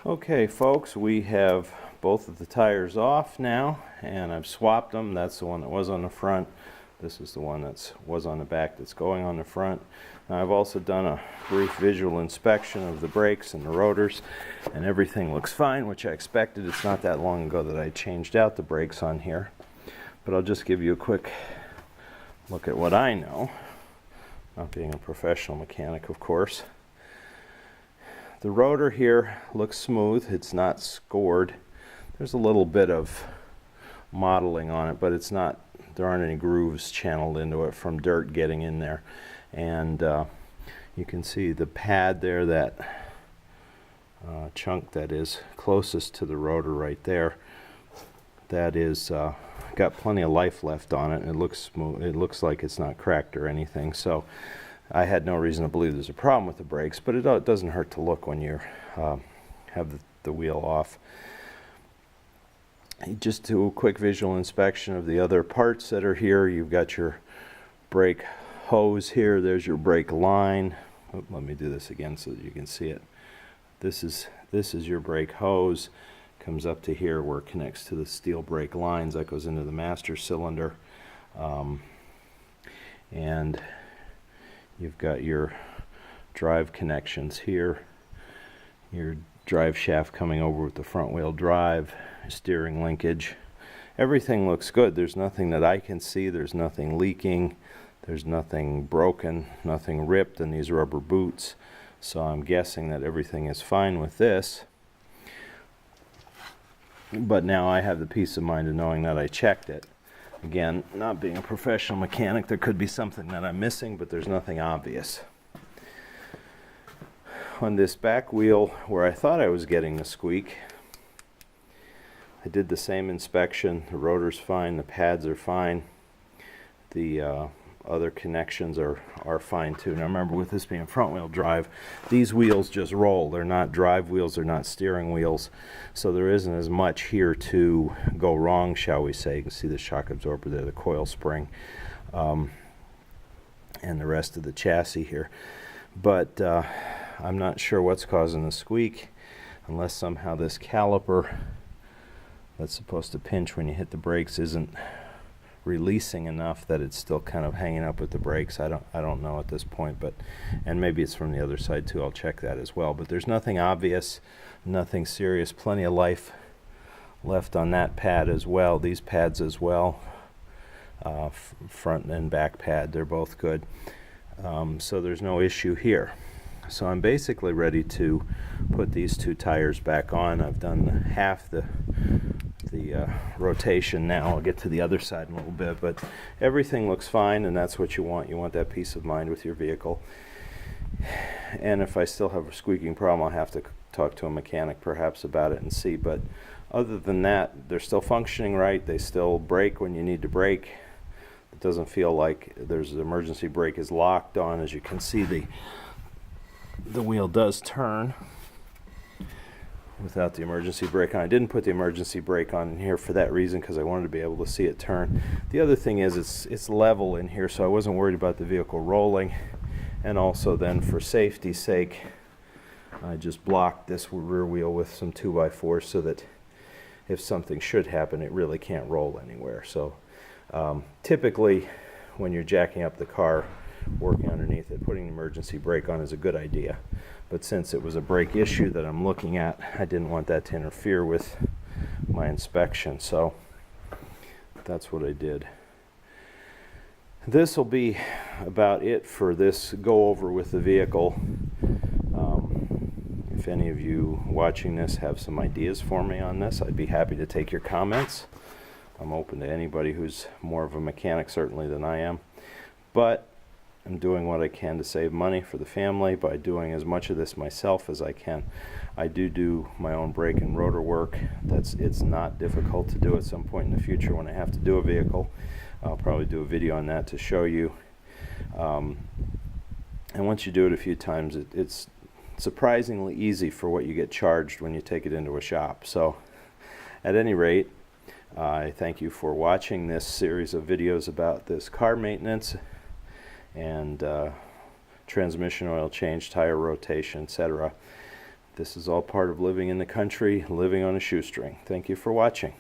Okay folks, we have both of the tires off now, and I've swapped them. That's the one that was on the front. This is the one that was on the back that's going on the front. Now, I've also done a brief visual inspection of the brakes and the rotors, and everything looks fine, which I expected. It's not that long ago that I changed out the brakes on here. But I'll just give you a quick look at what I know, not being a professional mechanic, of course. The rotor here looks smooth. It's not scored. There's a little bit of modeling on it, but it's not, there aren't any grooves channeled into it from dirt getting in there. And you can see the pad there, that chunk that is closest to the rotor right there, that is got plenty of life left on it, and it looks smooth. It looks like it's not cracked or anything. So I had no reason to believe there's a problem with the brakes, but it doesn't hurt to look when you have the wheel off. Just do a quick visual inspection of the other parts that are here. You've got your brake hose here. There's your brake line. Oh, let me do this again so that you can see it. This is your brake hose. Comes up to here where it connects to the steel brake lines. That goes into the master cylinder. And you've got your drive connections here, your drive shaft coming over with the front wheel drive, steering linkage. Everything looks good. There's nothing that I can see. There's nothing leaking. There's nothing broken, nothing ripped in these rubber boots. So I'm guessing that everything is fine with this. But now I have the peace of mind of knowing that I checked it. Again, not being a professional mechanic, there could be something that I'm missing, but there's nothing obvious. On this back wheel, where I thought I was getting the squeak, I did the same inspection. The rotor's fine, the pads are fine, the other connections are fine too. Now remember, with this being front wheel drive, these wheels just roll. They're not drive wheels, they're not steering wheels, so there isn't as much here to go wrong, shall we say. You can see the shock absorber there, the coil spring, and the rest of the chassis here. But I'm not sure what's causing the squeak, unless somehow this caliper that's supposed to pinch when you hit the brakes isn't releasing enough that it's still kind of hanging up with the brakes. I don't know at this point, but, and maybe it's from the other side too. I'll check that as well. But there's nothing obvious, nothing serious. Plenty of life left on that pad as well. These pads as well, front and back pad, they're both good. So there's no issue here. So I'm basically ready to put these two tires back on. I've done half the rotation now. I'll get to the other side in a little bit, but everything looks fine, and that's what you want. You want that peace of mind with your vehicle. And if I still have a squeaking problem, I'll have to talk to a mechanic perhaps about it and see. But other than that, they're still functioning right. They still brake when you need to brake. It doesn't feel like there's an emergency brake is locked on. As you can see, the wheel does turn without the emergency brake on. I didn't put the emergency brake on in here for that reason, because I wanted to be able to see it turn. The other thing is it's level in here, so I wasn't worried about the vehicle rolling. And also then, for safety's sake, I just blocked this rear wheel with some 2x4 so that if something should happen, it really can't roll anywhere. So typically when you're jacking up the car, working underneath it, putting an emergency brake on is a good idea. But since it was a brake issue that I'm looking at, I didn't want that to interfere with my inspection, so that's what I did. This will be about it for this go over with the vehicle. If any of you watching this have some ideas for me on this, I'd be happy to take your comments. I'm open to anybody who's more of a mechanic certainly than I am. But I'm doing what I can to save money for the family by doing as much of this myself as I can. I do my own brake and rotor work. It's not difficult to do at some point in the future when I have to do a vehicle. I'll probably do a video on that to show you. And once you do it a few times, it's surprisingly easy for what you get charged when you take it into a shop. So at any rate, I thank you for watching this series of videos about this car maintenance and transmission oil change, tire rotation, etc. This is all part of living in the country, living on a shoestring. Thank you for watching.